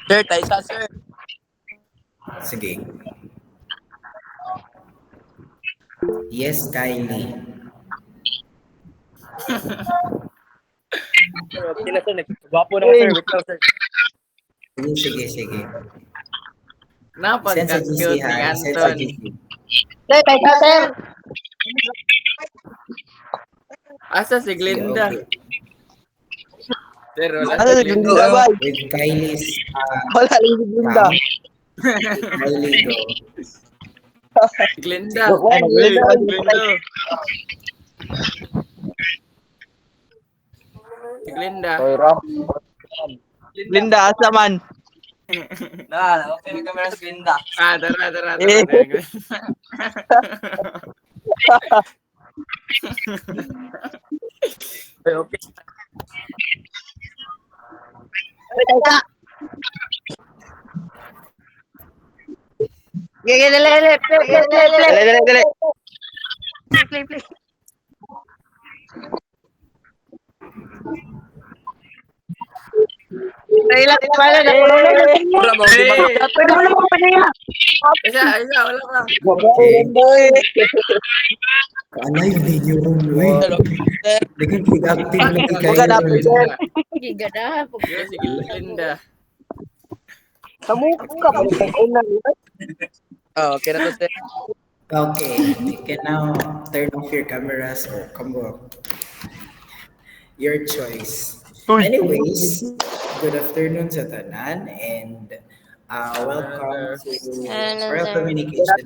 Sir, tayo sa sir. Sige. Yes, Kylie. Sir, okay na sir. Gwapo naman sir. Wait lang sir. Sige. Napag Send sa GC cute ni ha. Send sa Anton. GC. Sir, tayo sa sir. Asa si Glinda? Okay. Sir, wala Ano si si Glinda. Glinda ba? With Kylie's Wala lang si Glinda. Kylie go. Glinda. Ano, Glinda? Glinda. Si Glinda. Glinda, asa man? Okay na camera sa Glinda. Tara. Okay. Tayo sa. Dali. Play. Dali lang, wala na. Pura mo, di ba? Pwede mo naman paniya. Isa, wala ka. Alive din yung room, Sir, eh. Nag-active lang si Huwag ka dapat, Kylie. sir. Gigada. Yun, si Glinda. Kamuka pa rin ang una. okay na to sir. Okay, you can now turn off your cameras or combo. Your choice. Anyways, good afternoon sa tanan and welcome to Oral Communication.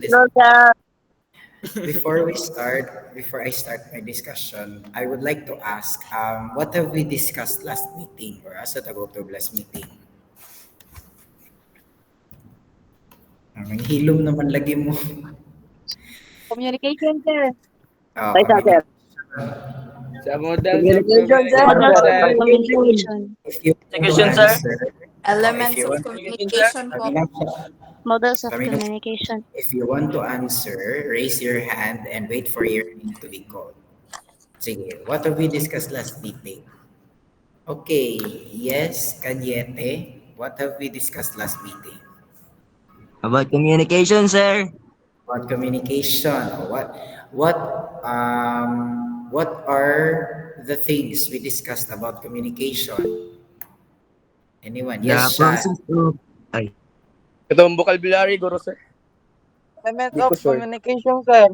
Before I start my discussion, I would like to ask, what have we discussed last meeting or asa tagotob last meeting? Ang hilom naman lagi mo. Communication, sir. Oh, Tayo sa sir. Sa model. Communication, sir. Communication. If you want to Question, sir? answer, Elements if you of want- communication po. Models of Kami na- communication. If you want to answer, raise your hand and wait for your name to be called. Sige, what have we discussed last meeting? Okay, yes, Kanyete, what have we discussed last meeting? About communication, sir. About communication. What are the things we discussed about communication? Anyone? The Yes, Sean. process of... Ay. Ito ang vocabulary, guro sir. Elements Hindi ko of sure. communication, sir.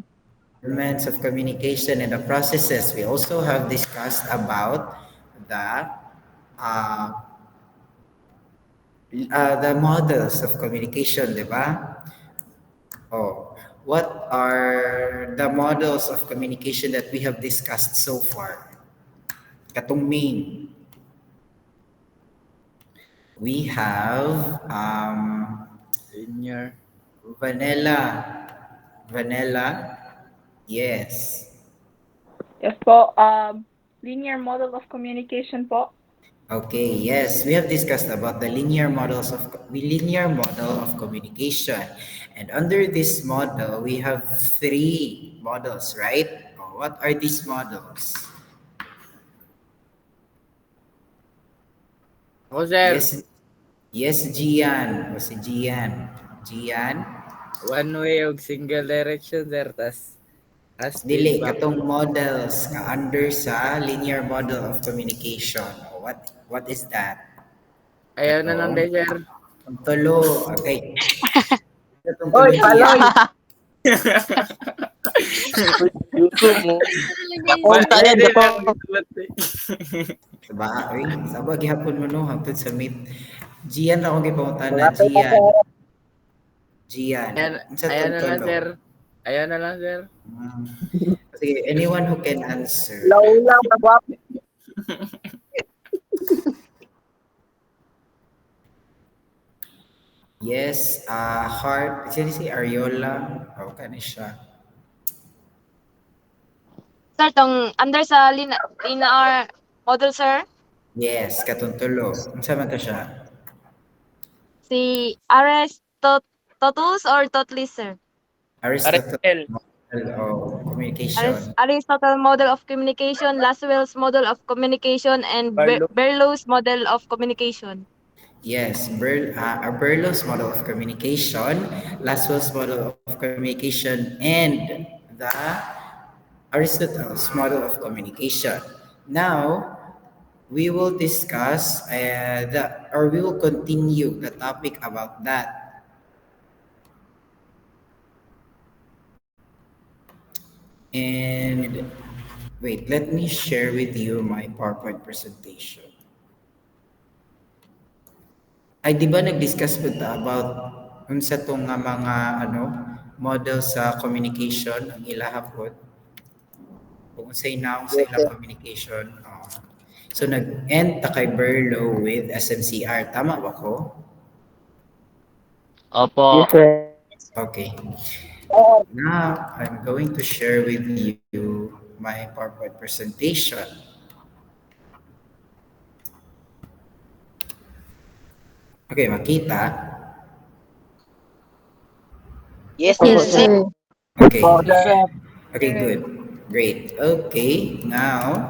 Elements of communication and the processes. We also have discussed about the models of communication, di ba? Oh, what are the models of communication that we have discussed so far? Katong main. We have Senior. Vanilla. Yes. Yes po. Linear model of communication po. Okay, yes, we have discussed about the linear model of communication. And under this model, we have 3 models, right? What are these models? Ako, sir. Yes, Gian. O si Gian. One way og single direction, sir. Tas Dili, katong models nga under sa linear model of communication. What is that? ayaw na lang day, sir. Ang tulo. Okay. Katong Oy, tulo paloy! YouTube mo. Punta yan, dito. Sabag gihapon mo no hangtod sa meet. Gian lang akong gipangutanan, Gian. Unsa Ayaw tong na lang, tulo? sir. Ayaw na lang, sir. Sige, anyone who can answer. Laulang, magwap. Yes, Heart. Sino si Ariola? Kani siya. Sir, tong under sa linear model, sir, Yes, katong tulo. Unsa man ka siya? si Aristotle or Totley, sir? Aristotle Ariel. model of communication. Aristotle model of communication, Laswell's model of communication, and Barlow. Berlow's model of communication. Yes, Berlow's model of communication, Laswell's model of communication, and the Aristotle's model of communication. Now, we will discuss we will continue the topic about that. And wait, let me share with you my PowerPoint presentation. Ay, di ba nag-discuss po ta about unsa tong nga mga model sa communication ang ilahapon? Kung unsay naong sa ilang communication. So nag-end ta kay Berlow with SMCR. Tama ba ko? Opo. Yes, sir. Okay. Now, I'm going to share with you my PowerPoint presentation. Okay, makita? Yes, Yes, sir. Okay. sir. Okay, good. Great. Okay, now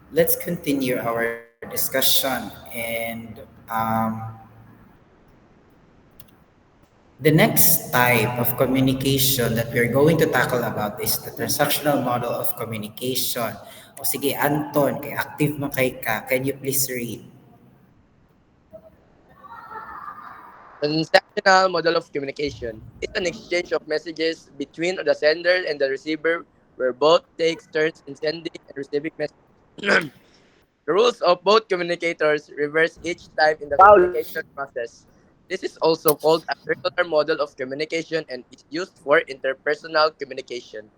let's continue our discussion. And the next type of communication that we're going to tackle about is the transactional model of communication. O sige, Anton, kay active mo kay ka. Can you please read? Transactional model of communication is an exchange of messages between the sender and the receiver where both takes turns in sending and receiving messages. The rules of both communicators reverse each time in the communication process. This is also called a circular model of communication and is used for interpersonal communication.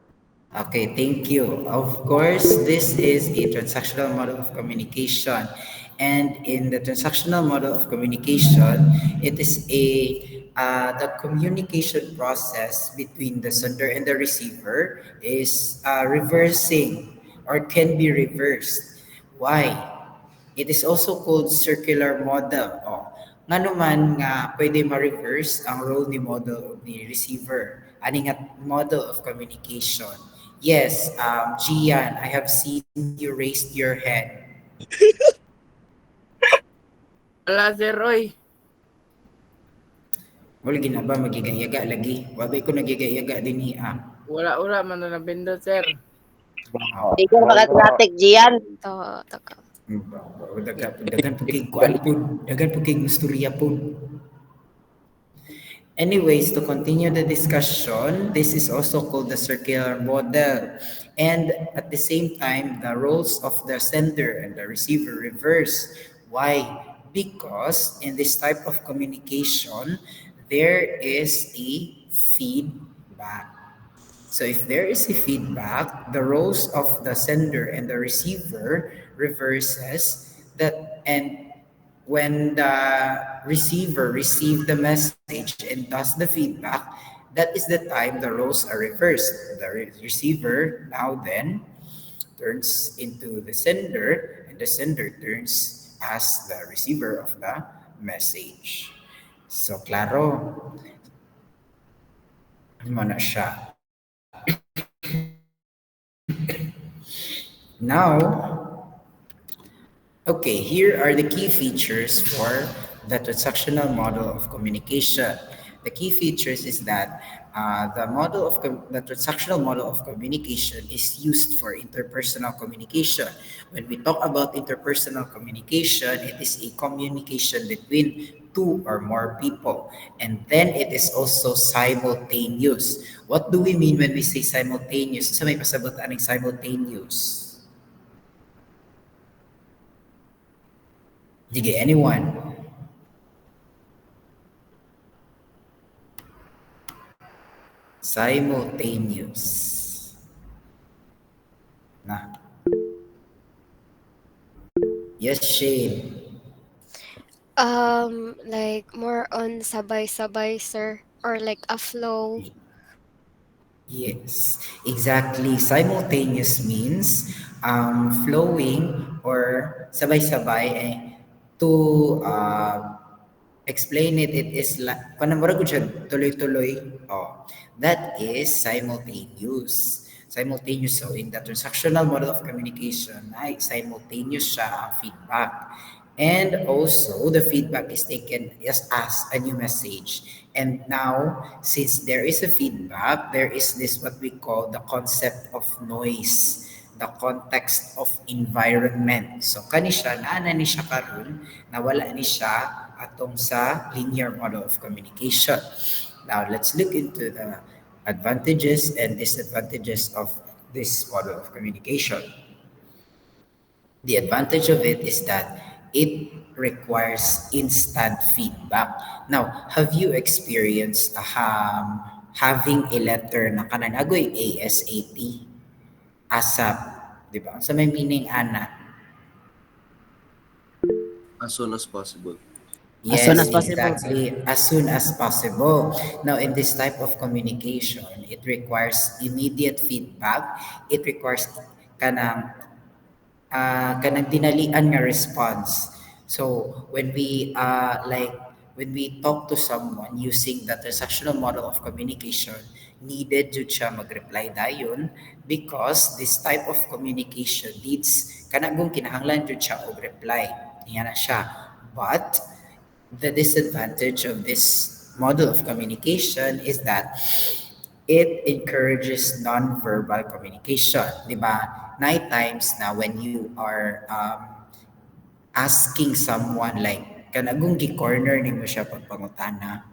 Okay, thank you. Of course, this is a transactional model of communication. And in the transactional model of communication, it is the communication process between the sender and the receiver is reversing or can be reversed. Why? It is also called circular model. Nga naman nga pwede ma-reverse ang role ni model of the receiver. Ani nga model of communication. Yes, Gian, I have seen you raised your hand. Wala, sir, Roy. Wala ginaba magigayaga lagi. Wabay ko nagigayaga din niya. Wala man na nabindot, sir. Hindi ko makatlatik, Gian. To, taka. Dagan pugig kuan pud, dagan pugig istorya pud. Anyways, to continue the discussion, this is also called the circular model. And at the same time, the roles of the sender and the receiver reverse. Why? Because in this type of communication, there is a feedback. So if there is a feedback, the roles of the sender and the receiver reverses that, and when the receiver receives the message and does the feedback, that is the time the roles are reversed. The receiver now then turns into the sender, and the sender turns as the receiver of the message. So, klaro. Ano na siya? Now, okay, here are the key features for the transactional model of communication. The key features is that the transactional model of communication is used for interpersonal communication. When we talk about interpersonal communication, it is a communication between two or more people. And then it is also simultaneous. What do we mean when we say simultaneous? Sa may pasabot aning simultaneous? Sige, anyone? Simultaneous. Na. Yes, Shane. Like more on sabay-sabay, sir, or like a flow. Yes, exactly. Simultaneous means flowing or sabay-sabay. To explain it, it is like, panamura ko siya tuloy-tuloy. That is simultaneous. So in the transactional model of communication, ay simultaneous siya ang feedback. And also, the feedback is taken as a new message. And now, since there is a feedback, there is this what we call the concept of noise, the context of environment. So, kani siya, naana ni siya karon, nawala ni siya atong sa linear model of communication. Now, let's look into the advantages and disadvantages of this model of communication. The advantage of it is that it requires instant feedback. Now, have you experienced having a letter na kananagoy ASAP, ASAP, di ba? Sa may meaning, ana. As soon as possible. Yes, soon as possible, exactly. As soon as possible. Now, in this type of communication, it requires immediate feedback. It requires kanang dinalian nga response. So when we talk to someone using the transactional model of communication, needed jud siya mag-reply dayon because this type of communication needs kanang kinahanglan jud siya og reply. Iyan na siya. But the disadvantage of this model of communication is that it encourages non-verbal communication. Di ba? Night times na when you are asking someone like, kanagong gi-corner ni mo siya pagpangutana,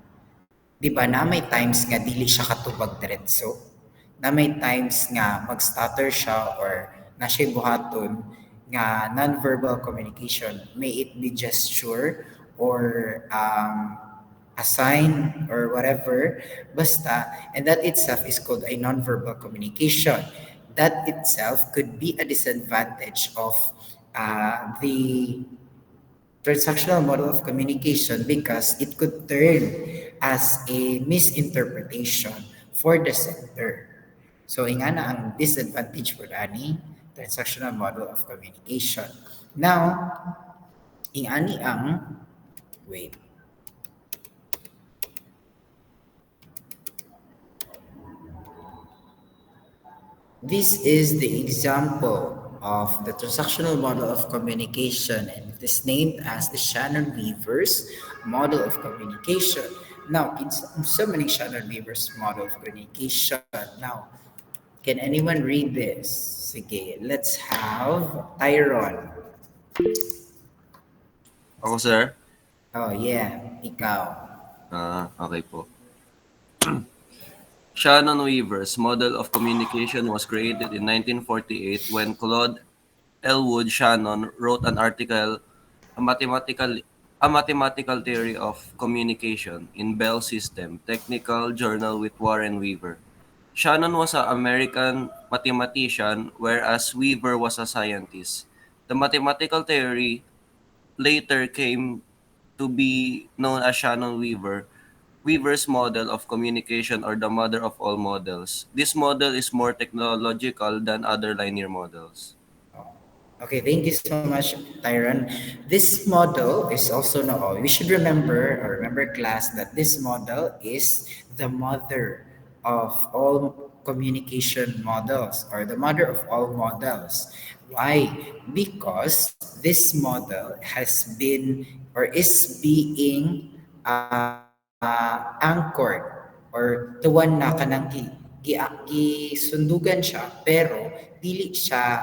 di ba na may times nga dili siya katubag diretso? Na may times nga mag-stutter siya or na siya buhaton nga non-verbal communication, may it be gesture or a sign or whatever, basta, and that itself is called a non-verbal communication. That itself could be a disadvantage of the transactional model of communication because it could turn as a misinterpretation for the sender. So, ingana ang disadvantage po ani transactional model of communication. Now, ingani ang, wait, this is the example of the transactional model of communication, and it is named as the Shannon-Weaver's model of communication. Now, so many Shannon-Weaver's model of communication. Now, can anyone read this? Sige, let's have Tyron. Ako, sir? Oh, yeah, ikaw. Okay po. Shannon-Weaver's model of communication was created in 1948 when Claude Elwood Shannon wrote an article, a mathematical theory of communication in Bell System, Technical Journal with Warren Weaver. Shannon was an American mathematician, whereas Weaver was a scientist. The mathematical theory later came to be known as Weaver's model of communication, or the mother of all models. This model is more technological than other linear models. Okay, thank you so much, Tyron. This model is also we should remember class that this model is the mother of all communication models, or the mother of all models. Why? Because this model has been or is being anchored, or the one na kanang gisundugan siya pero dili siya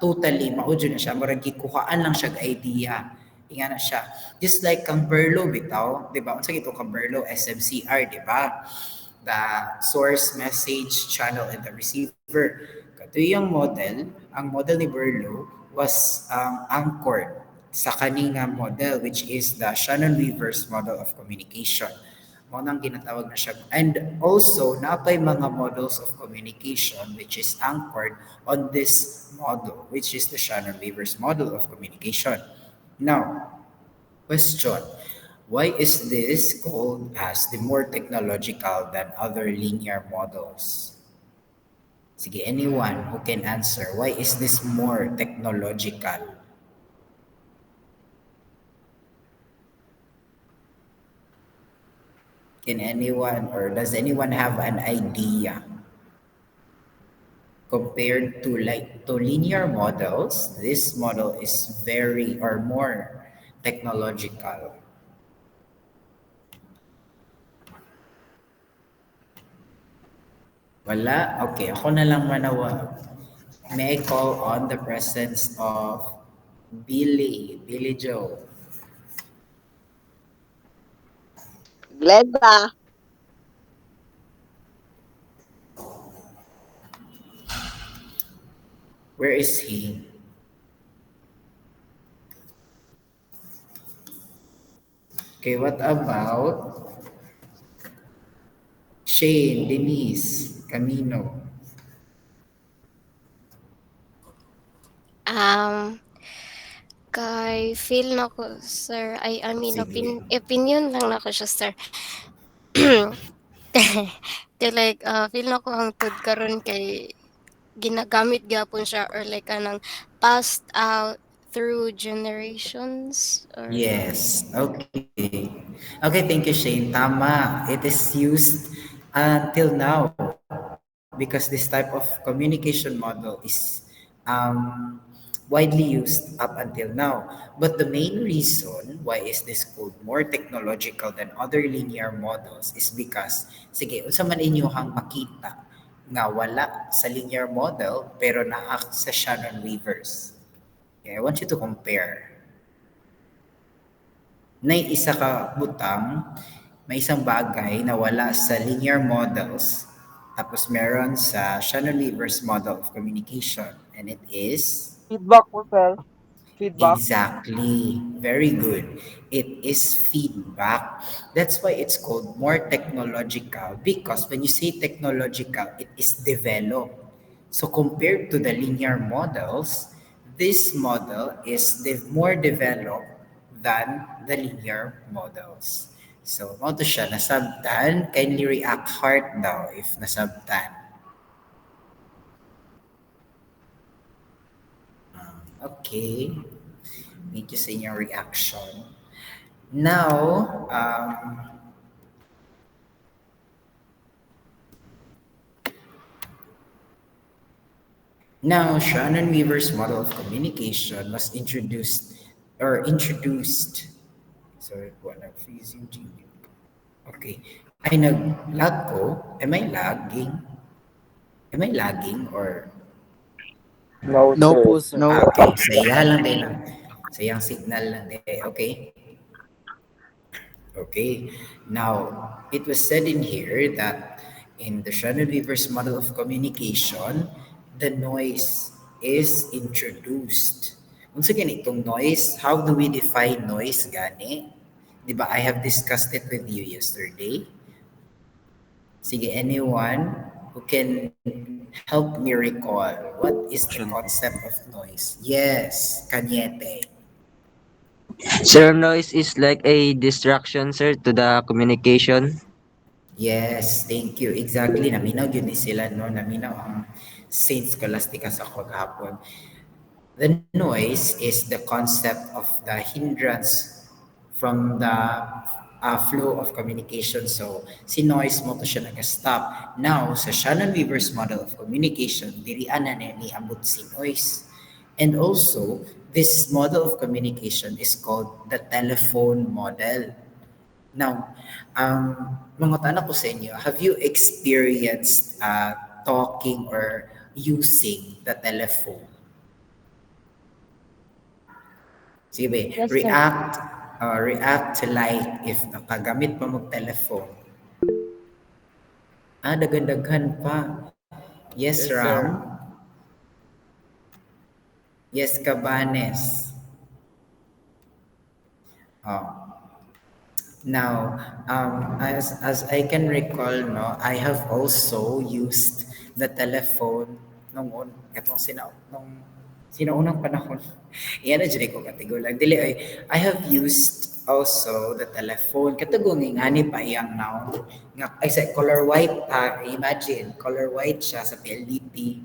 totally maudyo na siya, murag gikuhaan lang siya idea. Inga na siya. Just like kang Berlo bitaw, di ba? Unsa gito kang Berlo, SMCR, di ba? The source, message, channel, and the receiver. Kato yung model, ang model ni Berlo was anchored sa kaninga model, which is the Shannon-Weaver's model of communication. Mo nang ginatawag na siya. And also, napay mga models of communication which is anchored on this model, which is the Shannon-Weaver's model of communication. Now, question, why is this called as the more technological than other linear models? Sige, anyone who can answer, why is this more technological? Can anyone, or does anyone have an idea compared to linear models, this model is very or more technological. Wala? Okay, ako na lang manawag. May I call on the presence of Billy Joe. Glenda. Where is he? Okay, what about Shane, Denise, Camino? Kay feel na ko, sir. I mean, Sige. opinion lang na ko siya, sir. Kay like, feel na ko hangtod karon kay ginagamit gyapon siya or like kanang passed out through generations or Yes, okay. Okay, thank you, Shane. Tama. It is used until now because this type of communication model is widely used up until now. But the main reason why is this called more technological than other linear models is because, sige, unsa man inyong makita nga wala sa linear model pero naa sa Shannon-Weavers. Okay, I want you to compare. May isa ka butang, may isang bagay na wala sa linear models, tapos meron sa Shannon-Weavers model of communication, and it is? Feedback po, sir. Feedback. Exactly. Very good. It is feedback. That's why it's called more technological, because when you say technological, it is developed. So compared to the linear models, this model is more developed than the linear models. So, mo to siya, nasabtan, kindly react heart daw if nasabtan. Okay. Thank you sa inyong reaction. Now, Shannon-Weaver's model of communication was introduced. Sorry po, nag-freezing Gmail. Okay. Ay, nag-lag ko? Am I lagging? Am I lagging or? No po, sir. Okay, saya lang din. Sayang signal lang din. Okay. Okay. Now, it was said in here that in the Shannon-Weaver's model of communication, the noise is introduced. Once again, itong noise, how do we define noise, gani? Diba, I have discussed it with you yesterday. Sige, anyone who can help me recall what is the concept of noise? Yes, Cañete. Sir, noise is like a distraction, sir, to the communication. Yes, thank you. Exactly. Naminaw yun ni sila, no? Naminaw ang Saint Scholastica sa kagahapon. The noise is the concept of the hindrance from the flow of communication. So, si noise mo to siya nag-stop. Now, sa Shannon-Weaver's model of communication, dirian na niabot si noise. And also, this model of communication is called the telephone model. Now, mga tanong ko sa inyo, have you experienced talking or using the telephone? Sige ba, Yes, sir. react like if nakagamit pa mag-telephone. Daghan-daghan pa. Yes, Yes, Ram. sir. Yes, Cabanes. Now, as I can recall, no, I have also used the telephone nung sinaunang panahon. Iyan na dyan ko katigulang. Dili, I have used also the telephone. Katugong ingani pa iyang now. I said, color white, imagine, color white siya sa PLDT.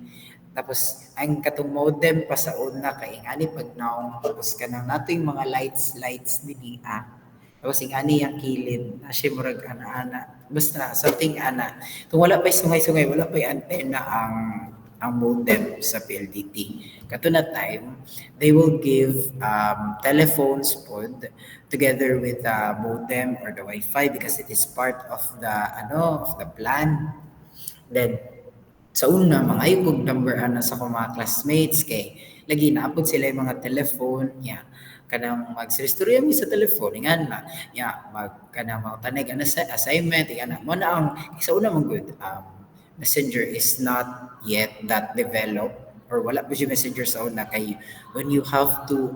Tapos, ang katong modem pa sa una, kay ingani pag now, tapos kanang nato yung mga lights nini, tapos ingani yung kilid, na siya murag ana-ana. Basta, something ana. Kung wala pa'y sungay-sungay, wala pa'y antena ang ang modem sa PLDT. Kato na time, they will give telephones pod together with the modem or the Wi-Fi because it is part of the plan. Then sa una, mga ayog number sa akong mga classmates kay lagi naapod sila yung mga telephone niya. Kanang magsiristorya mi sa telephone ingan na kanang mga tanay sa assignment ingan na mo na ang sa una mong good messenger is not yet that developed or wala pa siya messenger sa una kay when you have to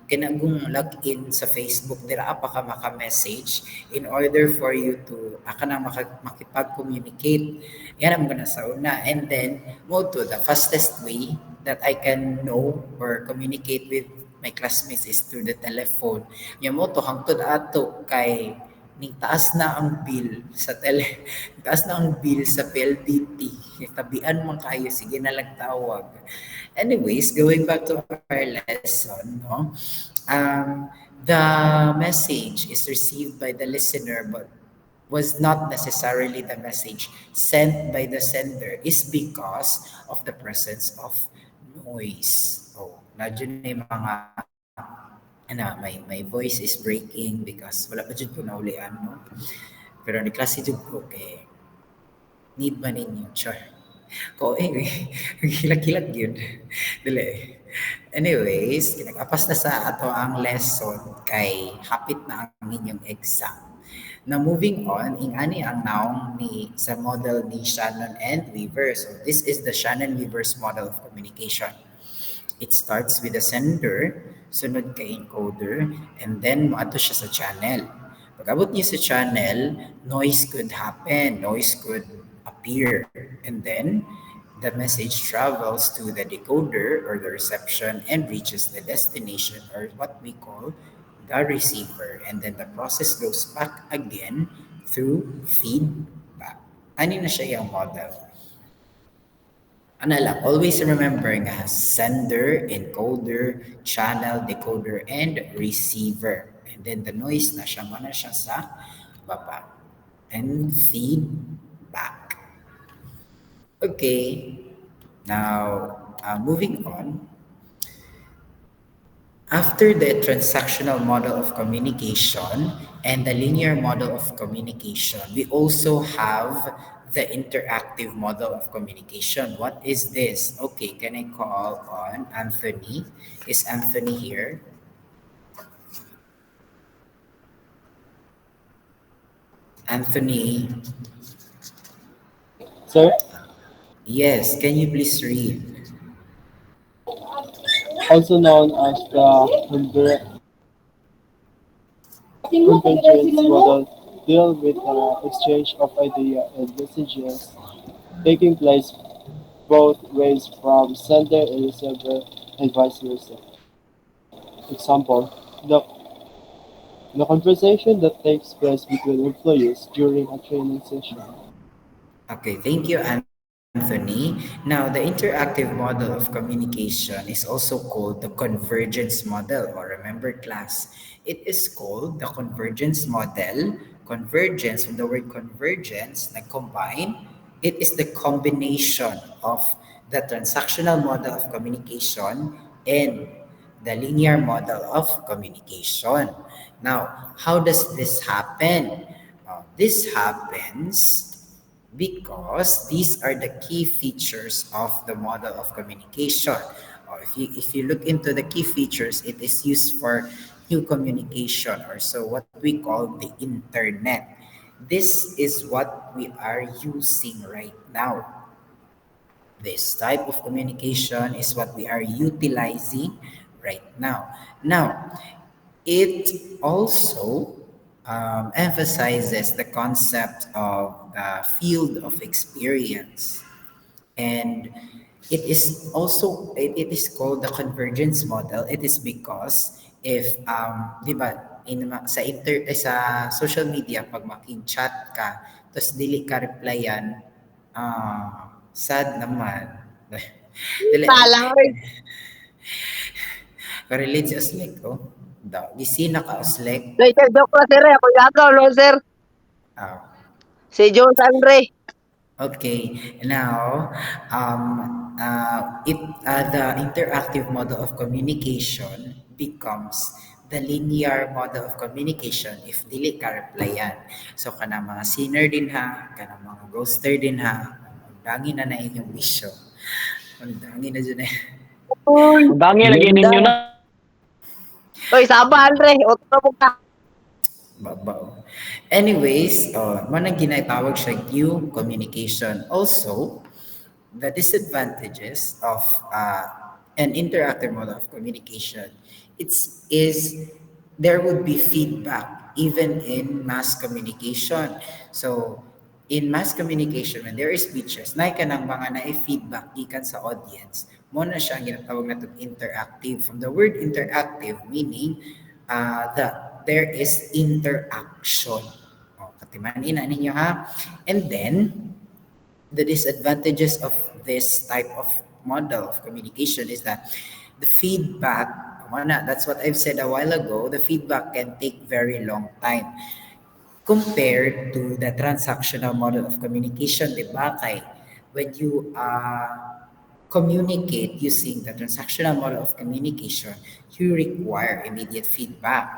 kanagong log in sa Facebook dira pa ka maka-message in order for you to makipag-communicate yan ang muna sa una and then mo to the fastest way that I can know or communicate with my classmates is through the telephone. Yung mo to hangtod ato kay ning taas na ang bill sa taas na ang bill sa PLDT. Tabian man kayo sige na lang tawag. Anyways, going back to our lesson, no? The message is received by the listener but was not necessarily the message sent by the sender is because of the presence of noise. Oh, medyo na yung mga my voice is breaking because wala pa dyan ko naulian, no? Pero ni klase dyan ko kay need ba ninyo? Sure. Ko hilak-hilak yun. Dili. Anyways, kinakapas na sa ato ang lesson kay hapit na ang inyong exam. Now moving on, ingani ang naong sa model ni Shannon and Weaver. So this is the Shannon-Weaver's model of communication. It starts with the sender, sunod kay encoder, and then maato siya sa channel. Pag-abot niya sa channel, noise could happen, noise could appear, and then the message travels to the decoder or the reception and reaches the destination or what we call the receiver, and then the process goes back again through feedback. Ano na siya yung model? Ano lang, always remember nga, sender, encoder, channel, decoder, and receiver. And then the noise na siya sa baba. And feedback. Okay, now moving on. After the transactional model of communication and the linear model of communication, we also have the interactive model of communication. What is this? Okay, can I call on Anthony? Is Anthony here? Anthony? Sir, Yes, can you please read? also known as the convergence model, deal with the exchange of ideas and messages taking place both ways from sender and receiver and vice versa. Example, the conversation that takes place between employees during a training session. Okay, thank you, Anthony. Now, the interactive model of communication is also called the convergence model, or remember class, it is called the convergence model. Convergence, from the word convergence, combine, it is the combination of the transactional model of communication and the linear model of communication. Now, how does this happen? This happens because these are the key features of the model of communication. If you look into the key features, it is used for new communication, or so what we call the internet. This is what we are using right now. This type of communication is what we are utilizing right now. Now, it also emphasizes the concept of the field of experience, and it is called the convergence model. It is because if di ba sa social media pag making-chat ka tapos dili ka replyan, sad naman. Dili. Salang rin. Relate sa Oslek, gisina ka Oslek. Sir, joke lang sir. Ako yagaw, no sir. Ah, Si Jones Andre. Okay, now the interactive model of communication becomes the linear model of communication if dili ka replyan. So kana mga sinner din ha, kana mga ghoster din ha, undangin na inyong bisyo. Undangin na dyan eh. Dangi lagi ninyo na. Oy, saba, Andre. Otro mo ka. Babaw. Anyways, manang ginatawag siya queue communication. Also, the disadvantages of an interactive model of communication is there would be feedback even in mass communication. So, in mass communication, when there is speeches, na ka ng mga na-feedback gikan sa audience, mo na siya ang ginatawag na interactive. From the word interactive, meaning that there is interaction. Katimanin na ninyo ha. And then, the disadvantages of this type of model of communication is that the feedback, that's what I've said a while ago, the feedback can take very long time compared to the transactional model of communication, di ba? Kay when you communicate using the transactional model of communication, you require immediate feedback.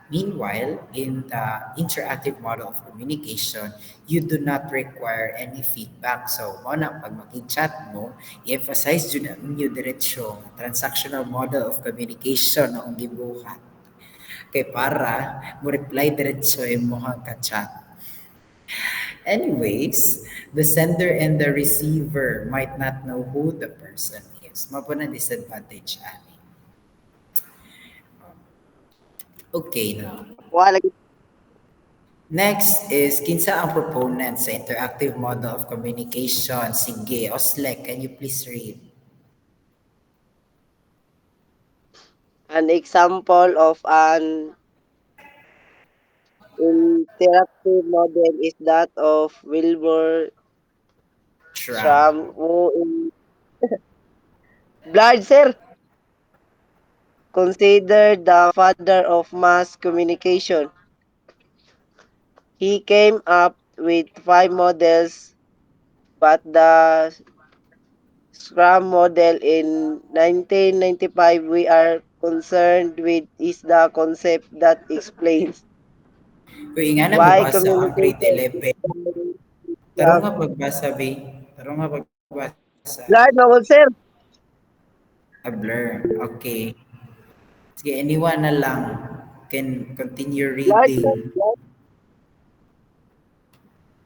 Meanwhile, in the interactive model of communication, you do not require any feedback. So, pag makichat mo, i-emphasize yun ninyo diretsyo transactional model of communication na ang gibuhat. Kay para mo reply diretsyo yung mohang ka-chat. Anyways, the sender and the receiver might not know who the person is. Mapo na disadvantage ani. Okay now. Wala. Next is kinsa ang proponent sa interactive model of communication. Sige, Oslek, can you please read? An example of an interactive model is that of Wilbur Schramm, who in Blard, sir, considered the father of mass communication. He came up with 5 models, but the Scrum model in 1995 we are concerned with is the concept that explains Kung nga na why babasa ang grade communication 11. Tarong nga pagbasa, be. Tarong nga pagbasa. Blard, mawag, sir. A blur. Okay. Sige, anyone na lang can continue reading.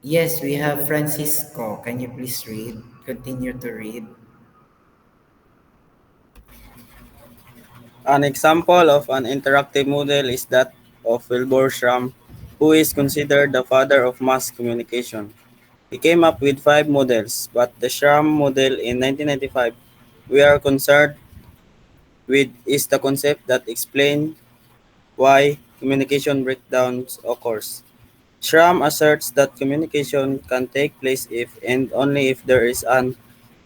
Yes, we have Francisco. Can you please read? Continue to read. An example of an interactive model is that of Wilbur Schramm, who is considered the father of mass communication. He came up with 5 models, but the Schramm model in 1995 we are concerned with is the concept that explains why communication breakdowns occurs. Schramm asserts that communication can take place if and only if there is an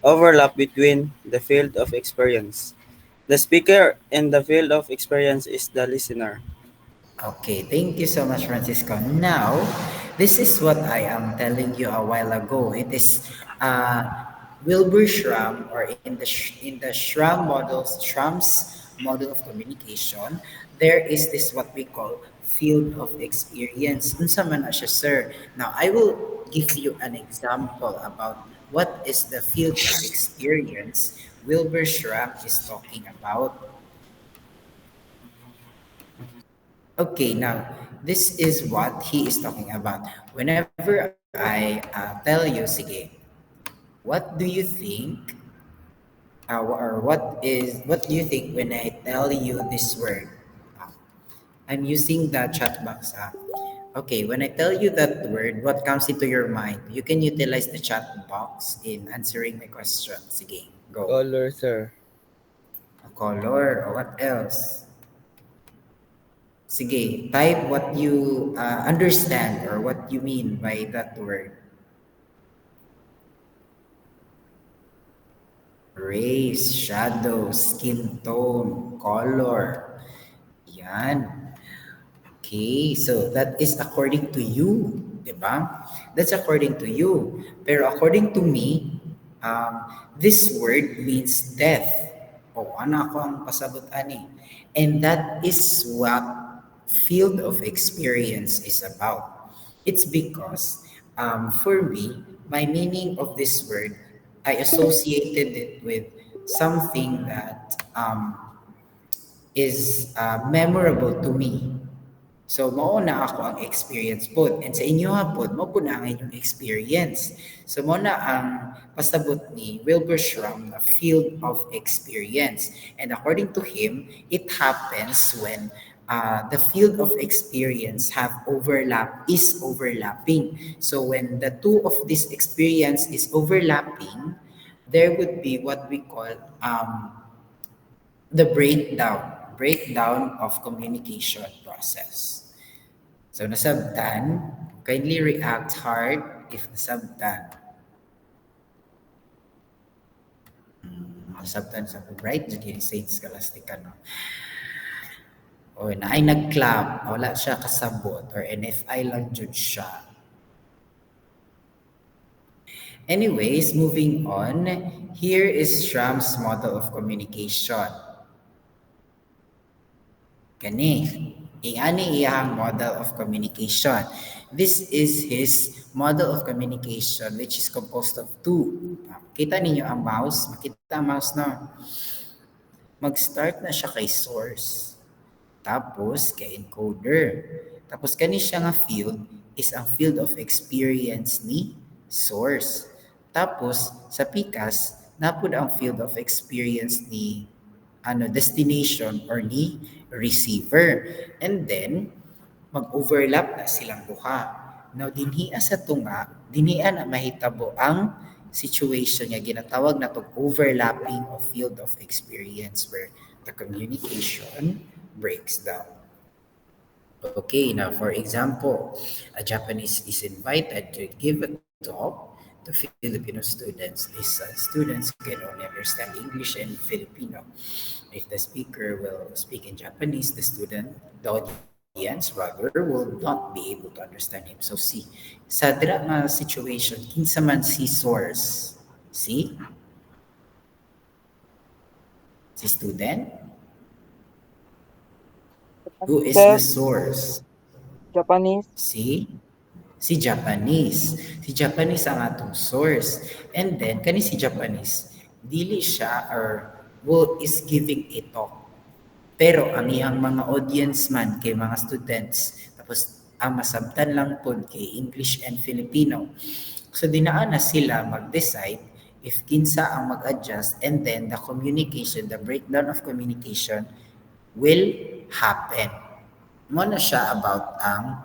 overlap between the field of experience. The speaker and the field of experience is the listener. Okay, thank you so much, Francisco. Now, this is what I am telling you a while ago. It is Wilbur Schramm, or in the Schramm's model of communication. There is this what we call field of experience. Unsa man na siya, sir? Now, I will give you an example about what is the field of experience Wilbur Schramm is talking about. Okay, now this is what he is talking about. Whenever I tell you, sige, what do you think, or what do you think when I tell you this word? I'm using the chat box. Okay, when I tell you that word, what comes into your mind? You can utilize the chat box in answering my question. Sige, go. Color, sir. A color, or what else? Sige, type what you understand or what you mean by that word. Race, shadow, skin tone, color. Yan. Okay, so that is according to you. Diba? That's according to you. Pero according to me, this word means death. O, ano ako ang pasabot ani? And that is what field of experience is about. It's because, for me, my meaning of this word, I associated it with something that is memorable to me. So, mao na ako ang experience po. And sa inyo ha po, mo po na ang inyong experience. So, mo na ang pasabot ni Wilbur Schramm na field of experience. And according to him, it happens when the field of experience is overlapping. So, when the two of this experience is overlapping, there would be what we call the breakdown of communication process. So nasabtan, kindly react hard if nasabtan. Nasabtan sa bright dyan saints kalastika no. O na ay nag-clap, wala siya kasabot or NFI lang jud siya. Anyways, moving on, here is Schramm's model of communication. Kani, ingani iyang model of communication. This is his model of communication which is composed of two. Kita ninyo ang mouse? Makita ang mouse na. Mag-start na siya kay source. Tapos kay encoder. Tapos kani siya nga field is ang field of experience ni source. Tapos sa PICAS, napud ang field of experience ni destination or ni receiver. And then, mag-overlap na silang duha. Now, dinhiya sa tunga, dinhiya na mahitabo ang situation niya. Ginatawag na itong overlapping of field of experience where the communication breaks down. Okay, now for example, a Japanese is invited to give a talk to Filipino students. These students can only understand English and Filipino. If the speaker will speak in Japanese, the audience rather, will not be able to understand him. So see, sa dira nga situation, kinsa man si source. See? Si student? Who is the source? Japanese. See? Si Japanese. Si Japanese ang atong source. And then, kani si Japanese, dili siya is giving a talk. Pero ang iyang mga audience man kay mga students, tapos ang masabtan lang po kay English and Filipino. So dinaan na sila mag-decide if kinsa ang mag-adjust, and then the breakdown of communication will happen. Mo na siya about ang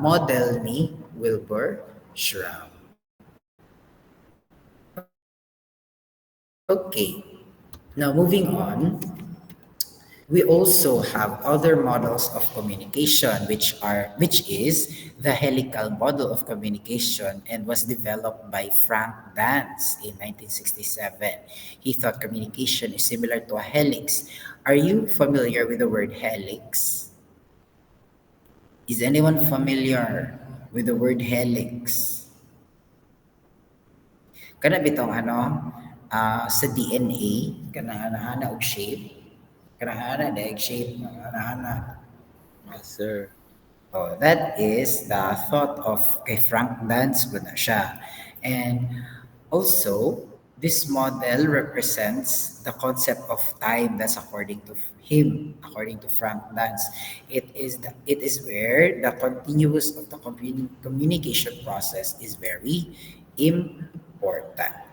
model ni Wilbur Schramm. Okay, now moving on, we also have other models of communication which is the helical model of communication and was developed by Frank Dance in 1967. He thought communication is similar to a helix. Are you familiar with the word helix? Is anyone familiar with the word helix? Kana bitong sa DNA, kana ana og shape, kana ana daig shape, ana. Yes, sir. Oh, that is the thought of kay Frank Dance po na siya. And also, this model represents the concept of time. That's according to him, according to Frank Dance. It is where the continuous of the communication process is very important.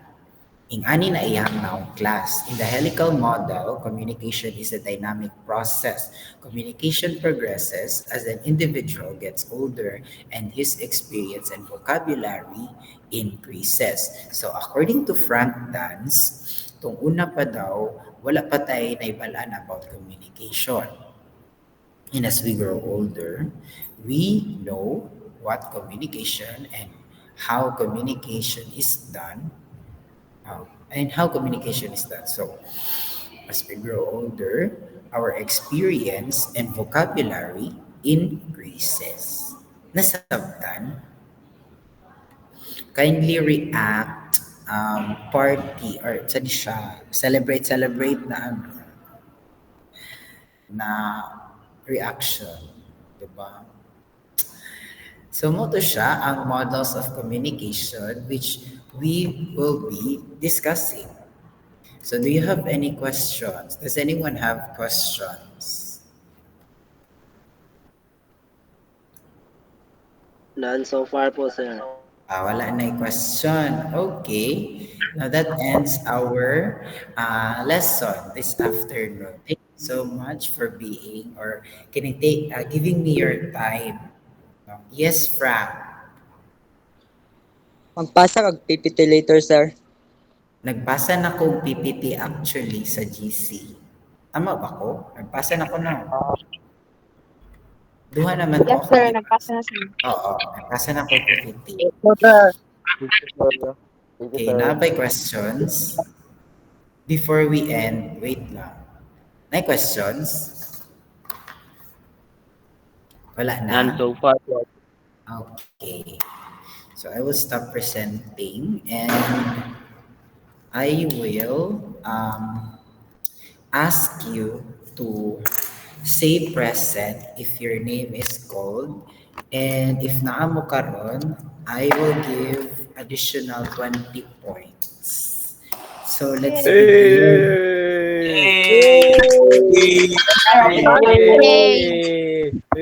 Ingani na iyang noun class. In the helical model, communication is a dynamic process. Communication progresses as an individual gets older and his experience and vocabulary increases. So according to Frank Dance, itong una pa daw, wala pa tayo naibalaan about communication. And as we grow older, we know what communication and how communication is done. So, as we grow older, our experience and vocabulary increases. nasabtan? Kindly react, party, or saan siya, celebrate na ano, na reaction. Diba? So, mo to siya ang models of communication which we will be discussing. So, do you have any questions? Does anyone have questions? None so far po, sir. Wala na yung question. Okay. Now that ends our lesson this afternoon. Thank you so much for being or giving me your time. Yes, Frank. Magpasa kag PPT later, sir. Nagpasa na kong PPT actually sa GC. Tama ba ko? Nagpasa na ko na. Duha naman Yes, ko. sir. Nagpasa na, sir. Oo, nagpasa na ko PPT. Okay, na by questions? Before we end, wait lang. May questions? Wala na? None so far. Okay. So I will stop presenting and I will ask you to say present if your name is called, and if naa mo karon, I will give additional 20 points. So let's begin.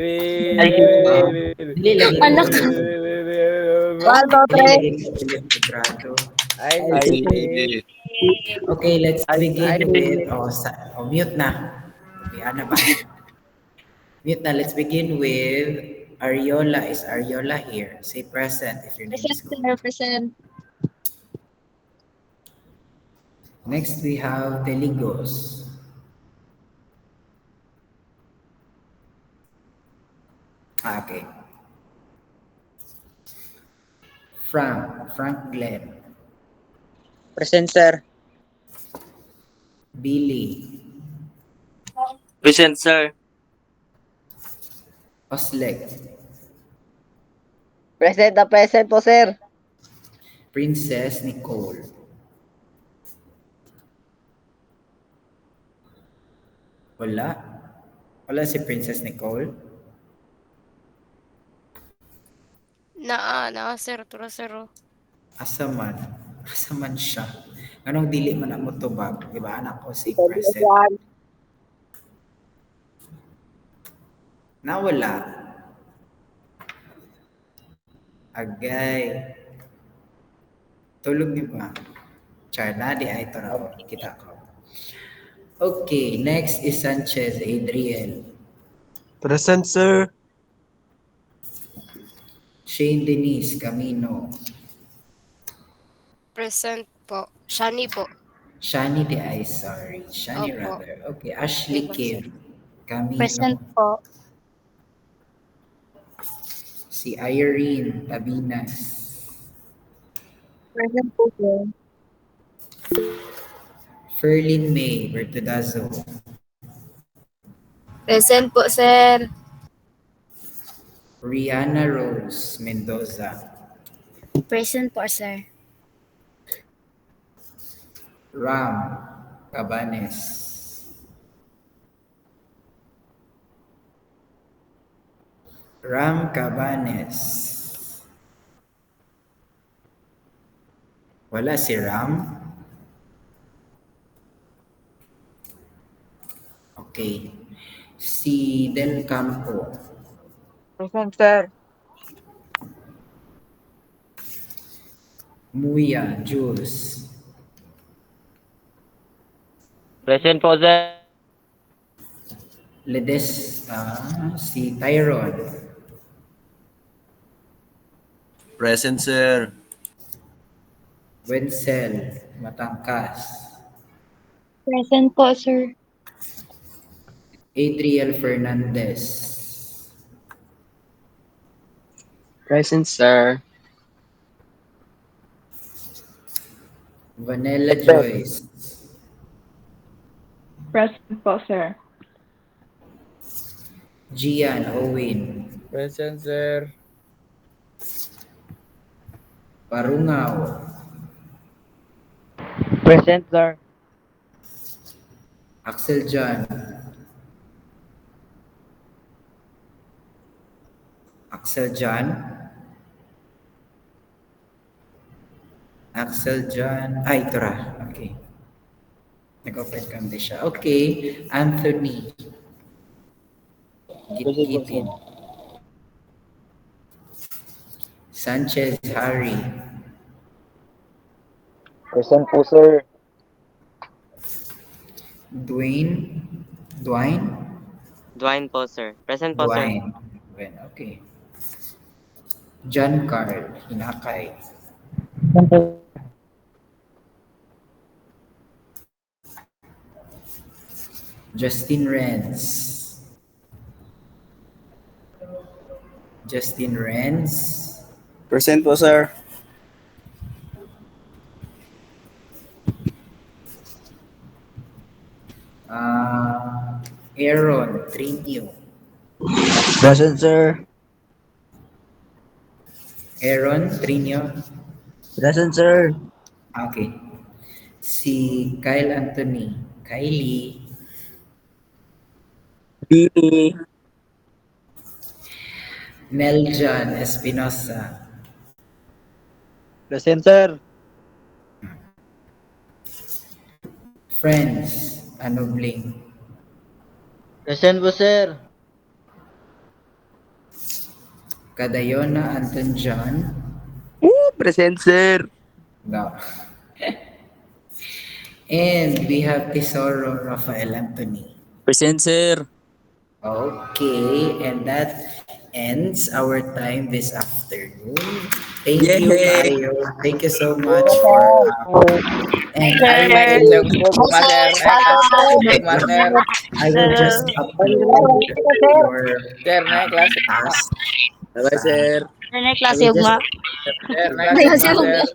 Dili lagi ko. Anak. Dili lagi ko ulit vibrato. Okay, let's begin with, mute na. Ana ba? Mute na, let's begin with Ariola. Is Ariola here? Say present if your name is called. Present. Next, we have Teligos. Okay. Frank Glenn. Present, sir. Billy. Present, sir. Oslek. Present na present po, sir. Princess Nicole. Wala. Wala si Princess Nicole. Naa, sir. Tura, sir. Asa man siya. Anong dili man ang mutubag? Di ba anak ko si present? Nawala. Agay. Tulog niyo ba? Char na di ay tara. Kita ko. Okay, next is Sanchez Adriel. Present, sir. Shane Denise Camino. Present po. Shani po. Shani di ay sorry. Shani Opo. rather. Okay, Ashley Kim Camino. Present po. Si Irene Tabinas. Present po, sir. Ferlin May Bertudazo. Present po, sir. Rihanna Rose Mendoza. Present po, sir. Ram Cabanes. Ram Cabanes. Wala si Ram. Okay. Si Del Campo. Present, sir. Muya Jules. Present po, sir. Si Tyron. Present, sir. Wenzel Matangkas. Present po, sir. Adriel Fernandez. Present, sir. Vanilla Joyce. Present po, sir. Gian Owen. Present, sir. Parungaw. Present, sir. Axel John. Axel John. Axel John. Ay, ito ra. Okay. Nag-open cam din siya. Okay. Anthony. Present po, sir. Gitgitin. Sanchez Harry. Present po, sir. Dwayne. Dwayne. Dwayne po, sir. Present po, sir. Dwayne. Well, okay. John Carl. Hinakay. Justin Renz. Justin Renz. Present po, sir. Aaron Trinio. Present, sir. Aaron Trinio. Present, sir. Okay. Si Kyle Anthony. Kylie. Bini. Neljan Espinosa. Present, sir. Friends. Anubling. Present po, sir. Kadayona Anton John. Present, sir. No. And we have Tesoro Rafael Anthony. Present, sir. Okay, and that ends our time this afternoon. Thank you, Yay! Ayo. Thank you so much for and I will just upload your task. Bye, sir. Nay I klase will ugma. just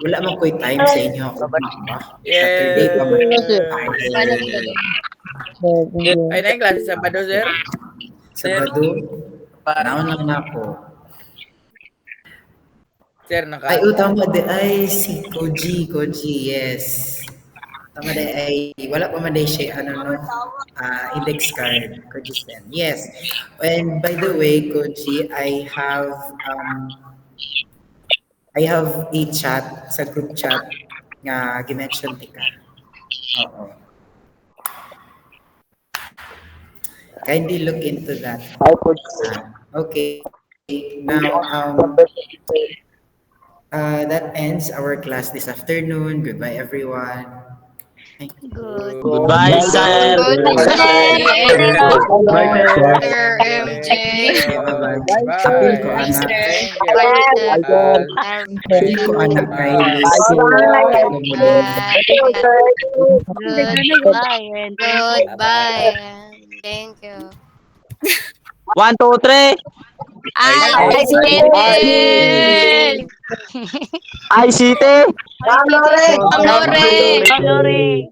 wala man ko'y time sa inyo. Saturday pa man. Ay, na yung klase Sabado, sir? Sabado, naon lang na ako. Sir, Ay, tama de ay si Koji, yes. Tama de ay wala pa man de siya index card, Koji Sen. Yes. And by the way, Koji, I have a chat sa group chat nga gimension ka. Oo. Kindly look into that. Okay. Now, that ends our class this afternoon. Goodbye, everyone. Good. Goodbye, sir. Sir MJ. Apil ko, anak. Apil ko, anak. Kylie. Goodbye. Thank you. 1, 2, 3. ICT. Kamlore. Kamlore.